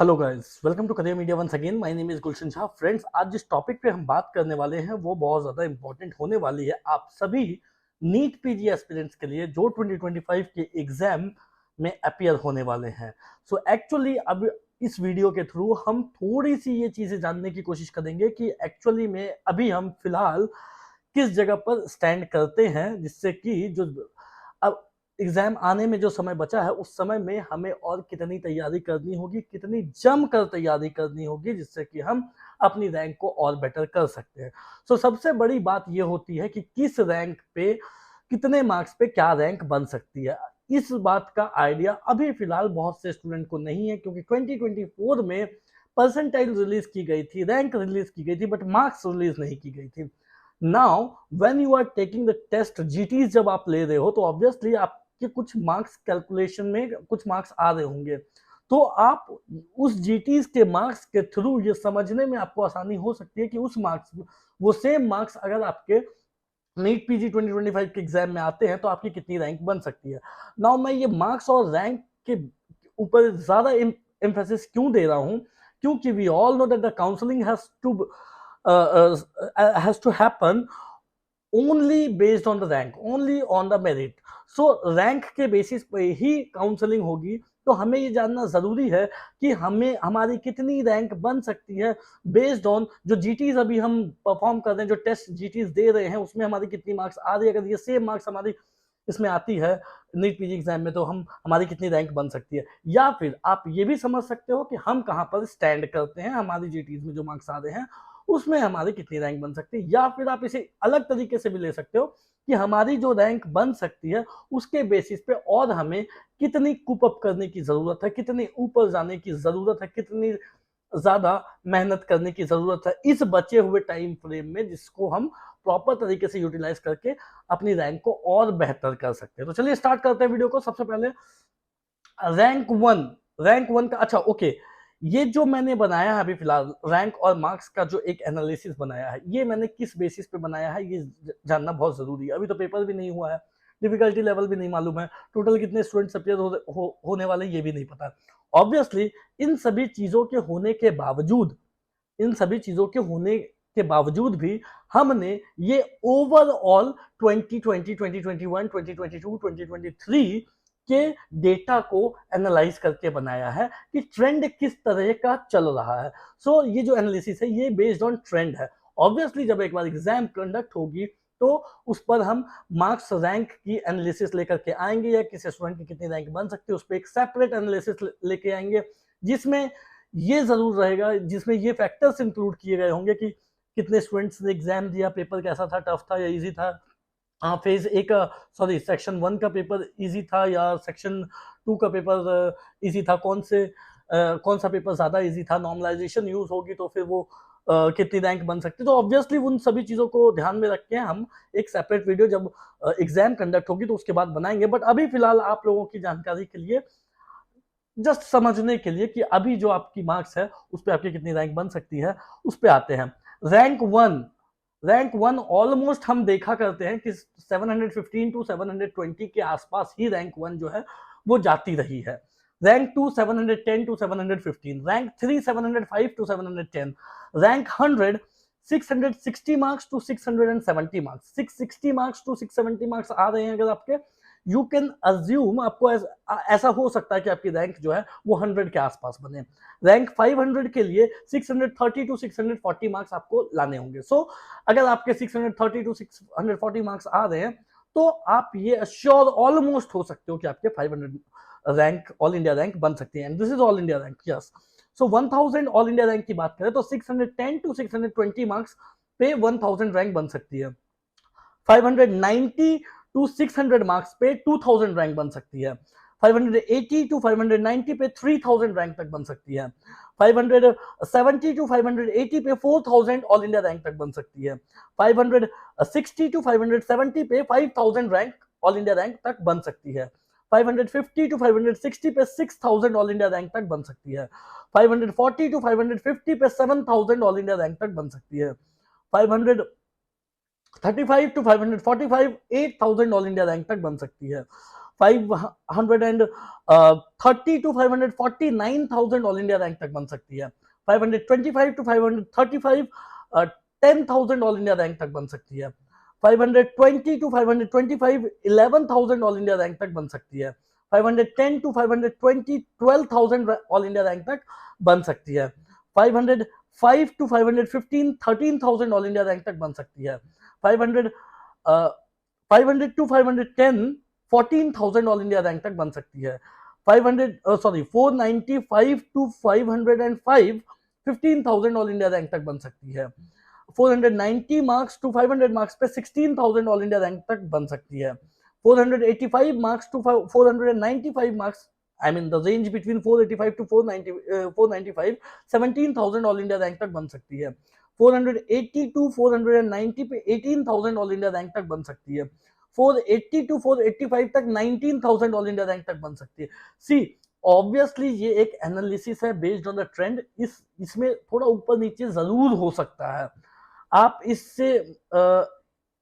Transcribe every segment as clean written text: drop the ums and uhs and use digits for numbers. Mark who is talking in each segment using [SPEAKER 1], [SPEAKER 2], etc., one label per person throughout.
[SPEAKER 1] Hello guys, welcome to career media once again. My name is Gulshan Shah. Friends, आज जिस topic पे हम बात करने वाले हैं वो बहुत ज़्यादा इंपॉर्टेंट होने वाली है आप सभी नीट पीजी एस्पिरेंट्स के लिए जो 2025 के एग्जाम में अपीयर होने वाले हैं। सो एक्चुअली अब इस वीडियो के थ्रू हम थोड़ी सी ये चीज़ें जानने की कोशिश करेंगे कि एक्चुअली में अभी हम फिलहाल किस जगह पर स्टैंड करते हैं, जिससे कि जो अब एग्जाम आने में जो समय बचा है उस समय में हमें और कितनी तैयारी करनी होगी, कितनी जमकर तैयारी करनी होगी, जिससे कि हम अपनी रैंक को और बेटर कर सकते हैं। सो सबसे बड़ी बात ये होती है कि किस रैंक पे कितने मार्क्स पे क्या रैंक बन सकती है। इस बात का आइडिया अभी फिलहाल बहुत से स्टूडेंट को नहीं है, क्योंकि 2024 में परसेंटाइल रिलीज की गई थी, रैंक रिलीज की गई थी, बट मार्क्स रिलीज नहीं की गई थी। Now when you are taking the test, GTs जब आप ले रहे हो तो ऑब्वियसली आपके कुछ मार्क्स कैलकुलेशन में कुछ मार्क्स आ रहे होंगे, तो आप उस जीटीज के मार्क्स के थ्रू ये समझने में आपको आसानी हो सकती है कि उस मार्क्स, वो सेम मार्क्स अगर आपके नीट पीजी 2025 के एग्जाम में आते हैं तो आपकी कितनी रैंक बन सकती है। नाउ मैं ये मार्क्स और रैंक के ऊपर ज्यादा एम्फेसिस क्यों दे रहा हूं, क्योंकि we all know that the counselling has to happen only based on the rank, only on the merit. So rank के बेसिस पे ही काउंसलिंग होगी, तो हमें ये जानना जरूरी है कि हमें हमारी कितनी रैंक बन सकती है बेस्ड ऑन जो जीटीज अभी हम परफॉर्म कर रहे हैं, जो टेस्ट जीटीज दे रहे हैं उसमें हमारी कितनी मार्क्स आ रही है। अगर ये सेम मार्क्स हमारी इसमें आती है नीट पीजी एग्जाम में, तो हम हमारी कितनी रैंक बन सकती है। या फिर आप ये भी समझ सकते हो कि हम कहाँ पर स्टैंड करते हैं, हमारी जीटीज में जो मार्क्स आ रहे हैं उसमें हमारी कितनी रैंक बन सकती है। या फिर आप इसे अलग तरीके से भी ले सकते हो कि हमारी जो रैंक बन सकती है उसके बेसिस पे और हमें कितनी कूप अप करने की जरूरत है, कितनी ऊपर जाने की जरूरत है, कितनी ज्यादा मेहनत करने की जरूरत है इस बचे हुए टाइम फ्रेम में, जिसको हम प्रॉपर तरीके से यूटिलाइज करके अपनी रैंक को और बेहतर कर सकते हैं। तो चलिए स्टार्ट करते हैं वीडियो को। सबसे पहले रैंक वन का, अच्छा ओके, ये जो मैंने बनाया है अभी फिलहाल रैंक और मार्क्स का जो एक एनालिसिस बनाया है, ये मैंने किस बेसिस पे बनाया है ये जानना बहुत जरूरी है। अभी तो पेपर भी नहीं हुआ है, डिफिकल्टी लेवल भी नहीं मालूम है, टोटल कितने स्टूडेंट्स अपियर होने वाले ये भी नहीं पता। ऑब्वियसली इन सभी चीजों के होने के बावजूद, इन सभी चीजों के होने के बावजूद भी हमने ये ओवरऑल 2020, 2021, 2022, 2023 के डेटा को एनालाइज करके बनाया है कि ट्रेंड किस तरह का चल रहा है। सो ये जो एनालिसिस है ये बेस्ड ऑन ट्रेंड है। ऑब्वियसली जब एक बार एग्जाम कंडक्ट होगी तो उस पर हम मार्क्स रैंक की एनालिसिस लेकर के आएंगे, या किसी स्टूडेंट की कितनी रैंक बन सकती है उस पर एक सेपरेट एनालिसिस लेके आएंगे, जिसमें ये जरूर रहेगा, जिसमें ये फैक्टर्स इंक्लूड किए गए होंगे कि कितने स्टूडेंट्स ने एग्जाम दिया, पेपर कैसा था, टफ था या इजी था, फेज एक सॉरी सेक्शन 1 का पेपर इजी था या सेक्शन 2 का पेपर इजी था, कौन सा पेपर ज्यादा इजी था, नॉर्मलाइजेशन यूज होगी तो फिर वो कितनी रैंक बन सकती है। तो ऑब्वियसली उन सभी चीजों को ध्यान में रख के हम एक सेपरेट वीडियो जब एग्जाम कंडक्ट होगी तो उसके बाद बनाएंगे। बट अभी फिलहाल आप लोगों की जानकारी के लिए, जस्ट समझने के लिए कि अभी जो आपकी मार्क्स है उस पर आपकी कितनी रैंक बन सकती है, उस पर आते हैं। रैंक वन ऑलमोस्ट हम देखा करते हैं कि 715 टू 720 के आसपास ही रैंक वन जो है वो जाती रही है। Rank 2 710 to 715, rank 3 705 to 710, rank 100 660 marks to 670 marks, 660 marks to 670 marks आ रहे हैं अगर आपके, यू कैन अज्यूम आपको ऐसा हो सकता है कि आपकी रैंक जो है वो 100 के आसपास बने। रैंक 500 के लिए 630 टू 640 मार्क्स आपको लाने होंगे। सो अगर आपके 630 टू 640 मार्क्स आ रहे हैं तो आप ये अश्योर ऑलमोस्ट हो सकते हो कि आपके 500 रैंक ऑल इंडिया रैंक बन सकती है। And this is all India rank, yes. So 1000 all India rank की बात करें तो 610 टू 620 मार्क्स पे 1000 रैंक बन सकती है। 590 टू 600 मार्क्स पे 2000 रैंक बन सकती है। 580 टू 590 पे 3000 रैंक तक बन सकती है। 570 टू 580 पे 4000 ऑल इंडिया रैंक तक बन सकती है। 560 टू 570 पे 5000 रैंक ऑल इंडिया रैंक तक बन सकती है। 550 टू 560 पे 6000 ऑल इंडिया रैंक तक बन सकती है। 540 टू 550 पे 7000 ऑल इंडिया रैंक तक बन सकती है। 535 टू 545 8000 ऑल इंडिया रैंक तक बन सकती है। 530 to 549,000 ऑल इंडिया रैंक तक बन सकती है। 525 टू 535 10,000 ऑल इंडिया रैंक तक बन सकती है। 520 टू 525 11,000 ऑल इंडिया रैंक तक बन सकती है। 510 टू 520 12,000 ऑल इंडिया रैंक तक बन सकती है। 505 टू 515 13,000 ऑल इंडिया रैंक तक बन सकती है। 500 टू 510 14,000 ऑल इंडिया रैंक तक बन सकती है। 495 टू 505 15,000 ऑल इंडिया रैंक तक बन सकती है। 490 मार्क्स टू 500 मार्क्स पे 16,000 ऑल इंडिया रैंक तक बन सकती है। 485 marks to 495 marks, I mean the range between 485 to 495 17,000 all India rank तक बन सकती है। 480 टू 490 पे 18,000 ऑल इंडिया रैंक तक बन सकती है। 480 टू 485 तक 19,000 ऑल इंडिया रैंक तक बन सकती है। सी ऑब्वियसली ये एक एनालिसिस है बेस्ड ऑन द ट्रेंड, इसमें थोड़ा ऊपर नीचे जरूर हो सकता है। आप इससे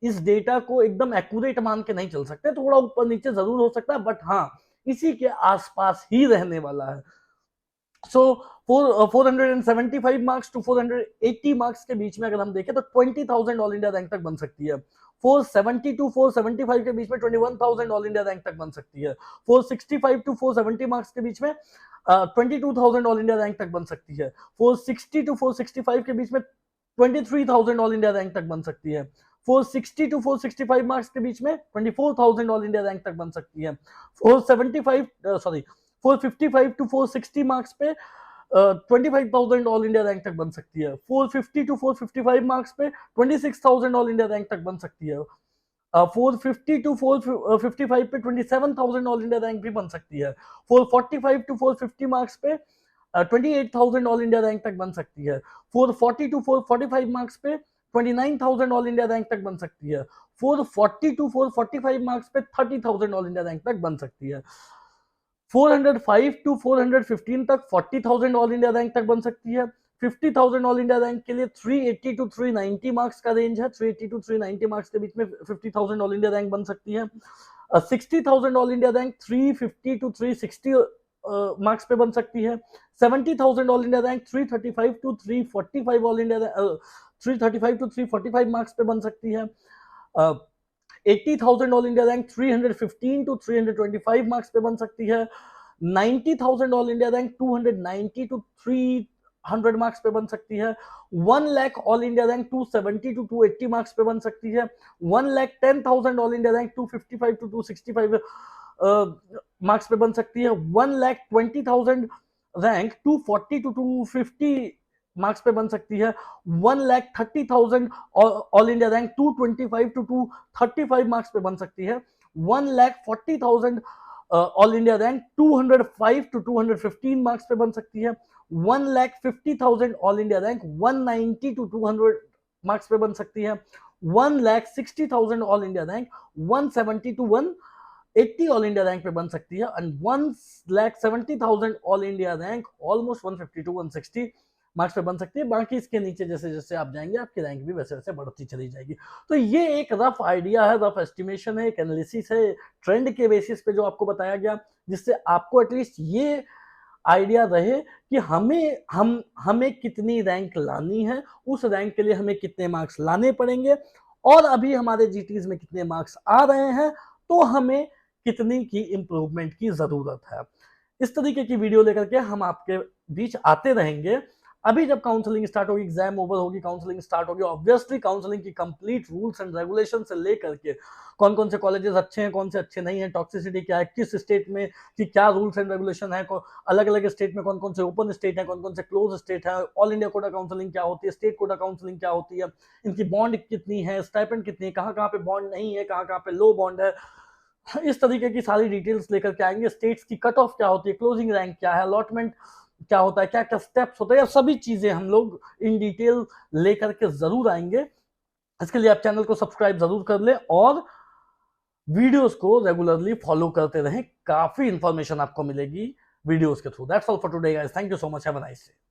[SPEAKER 1] इस डेटा को एकदम एक्यूरेट मान के नहीं चल सकते, थोड़ा ऊपर नीचे जरूर हो सकता है, बट हाँ इसी के आसपास ही रहने वाला है। सो 475 मार्क्स टू 480 मार्क्स के बीच में अगर हम देखें तो 20,000 ऑल इंडिया रैंक तक बन सकती है। 470 टू 475 के बीच में 21,000 ऑल इंडिया रैंक तक बन सकती है। 465 टू 470 मार्क्स के बीच में 22,000 ऑल इंडिया रैंक तक बन सकती है। 460 टू 465 के बीच में 23,000 ऑल इंडिया रैंक तक बन सकती है। 460 टू 465 मार्क्स के बीच में 24,000 ऑल इंडिया रैंक तक बन सकती है। 455 टू 460 मार्क्स पे 25,000 ऑल इंडिया रैंक तक बन सकती है। 450 टू 455 मार्क्स पे 26,000 ऑल इंडिया रैंक तक बन सकती है। 450 टू 455 पे 27,000 ऑल इंडिया रैंक भी बन सकती है। 445 टू 450 मार्क्स पे 28,000 ऑल इंडिया रैंक तक बन सकती है। 440 टू 445 मार्क्स पे 29,000 ऑल इंडिया रैंक तक बन सकती है। 440 टू 445 मार्क्स पे 30,000 ऑल इंडिया रैंक तक बन सकती है। 405 टू 415 तक 40,000 ऑल इंडिया रैंक तक बन सकती है। 50,000 ऑल इंडिया रैंक के लिए 380 टू 390 मार्क्स का रेंज है। 380 टू 390 मार्क्स के बीच में 50,000 ऑल इंडिया रैंक बन सकती है। 60,000 all India rank 350 to 360 marks पे बन सकती है। 70,000 all India rank 335 to 345 all India 335 to 345 marks पे बन सकती है। 80,000 all India rank 315 to 325 marks पे बन सकती है। 90,000 all India rank 290 to 300 marks पे बन सकती है। 1 lakh all India rank 270 to 280 marks पे बन सकती है। 1,10,000 all India rank 255 to 265 marks पे बन सकती है। 1,20,000 रैंक 240 टू 250 मार्क्स पे बन सकती है। 1,30,000 all India rank 225 to 235 marks पे बन सकती है। 1,40,000 all India rank 205 to 215 marks पे बन सकती है। 1,50,000 all India rank 190 to 200 marks पे बन सकती है। 1,60,000 all India rank 170 to 180 all India rank पे बन सकती है। And 1,70,000 all India rank almost 150 to 160 marks पे बन सकती है। बाकी इसके नीचे जैसे जैसे आप जाएंगे आपकी रैंक भी वैसे वैसे बढ़ती चली जाएगी। तो ये एक रफ आइडिया है, रफ एस्टिमेशन है, एक एनालिसिस है ट्रेंड के बेसिस पे जो आपको बताया गया, जिससे आपको एटलीस्ट ये आइडिया रहे कि हमें कितनी रैंक लानी है, उस रैंक के लिए हमें कितने मार्क्स लाने पड़ेंगे, और अभी हमारे जीटीज में कितने मार्क्स आ रहे हैं तो हमें कितनी की इंप्रूवमेंट की जरूरत है। इस तरीके की वीडियो लेकर के हम आपके बीच आते रहेंगे। अभी जब काउंसलिंग स्टार्ट होगी, एग्जाम ओवर होगी, काउंसलिंग स्टार्ट होगी, ऑब्वियसली काउंसलिंग की कंप्लीट रूल्स एंड रेगुलेशन से लेकर के कौन कौन से कॉलेजेस अच्छे हैं, कौन से अच्छे नहीं है, टॉक्सिसिटी क्या है, किस स्टेट में कि क्या रूल्स एंड रेगुलेशन है, अलग अलग स्टेट में कौन कौन से ओपन स्टेट है, कौन कौन से क्लोज स्टेट है, ऑल इंडिया कोटा काउंसलिंग क्या होती है, स्टेट कोटा काउंसलिंग क्या होती है, इनकी बॉन्ड कितनी है, स्टाइपेंड कितनी है, कहाँ पे बॉन्ड नहीं है, कहाँ पे लो बॉन्ड है, इस तरीके की सारी डिटेल्स लेकर के आएंगे। स्टेट्स की कट ऑफ क्या होती है, क्लोजिंग रैंक क्या है, अलॉटमेंट क्या होता है, क्या क्या स्टेप्स होते हैं, सभी चीजें हम लोग इन डिटेल लेकर के जरूर आएंगे। इसके लिए आप चैनल को सब्सक्राइब जरूर कर ले और वीडियोस को रेगुलरली फॉलो करते रहें, काफी इंफॉर्मेशन आपको मिलेगी वीडियोस के through. That's all for today guys, thank you so much, have a nice day.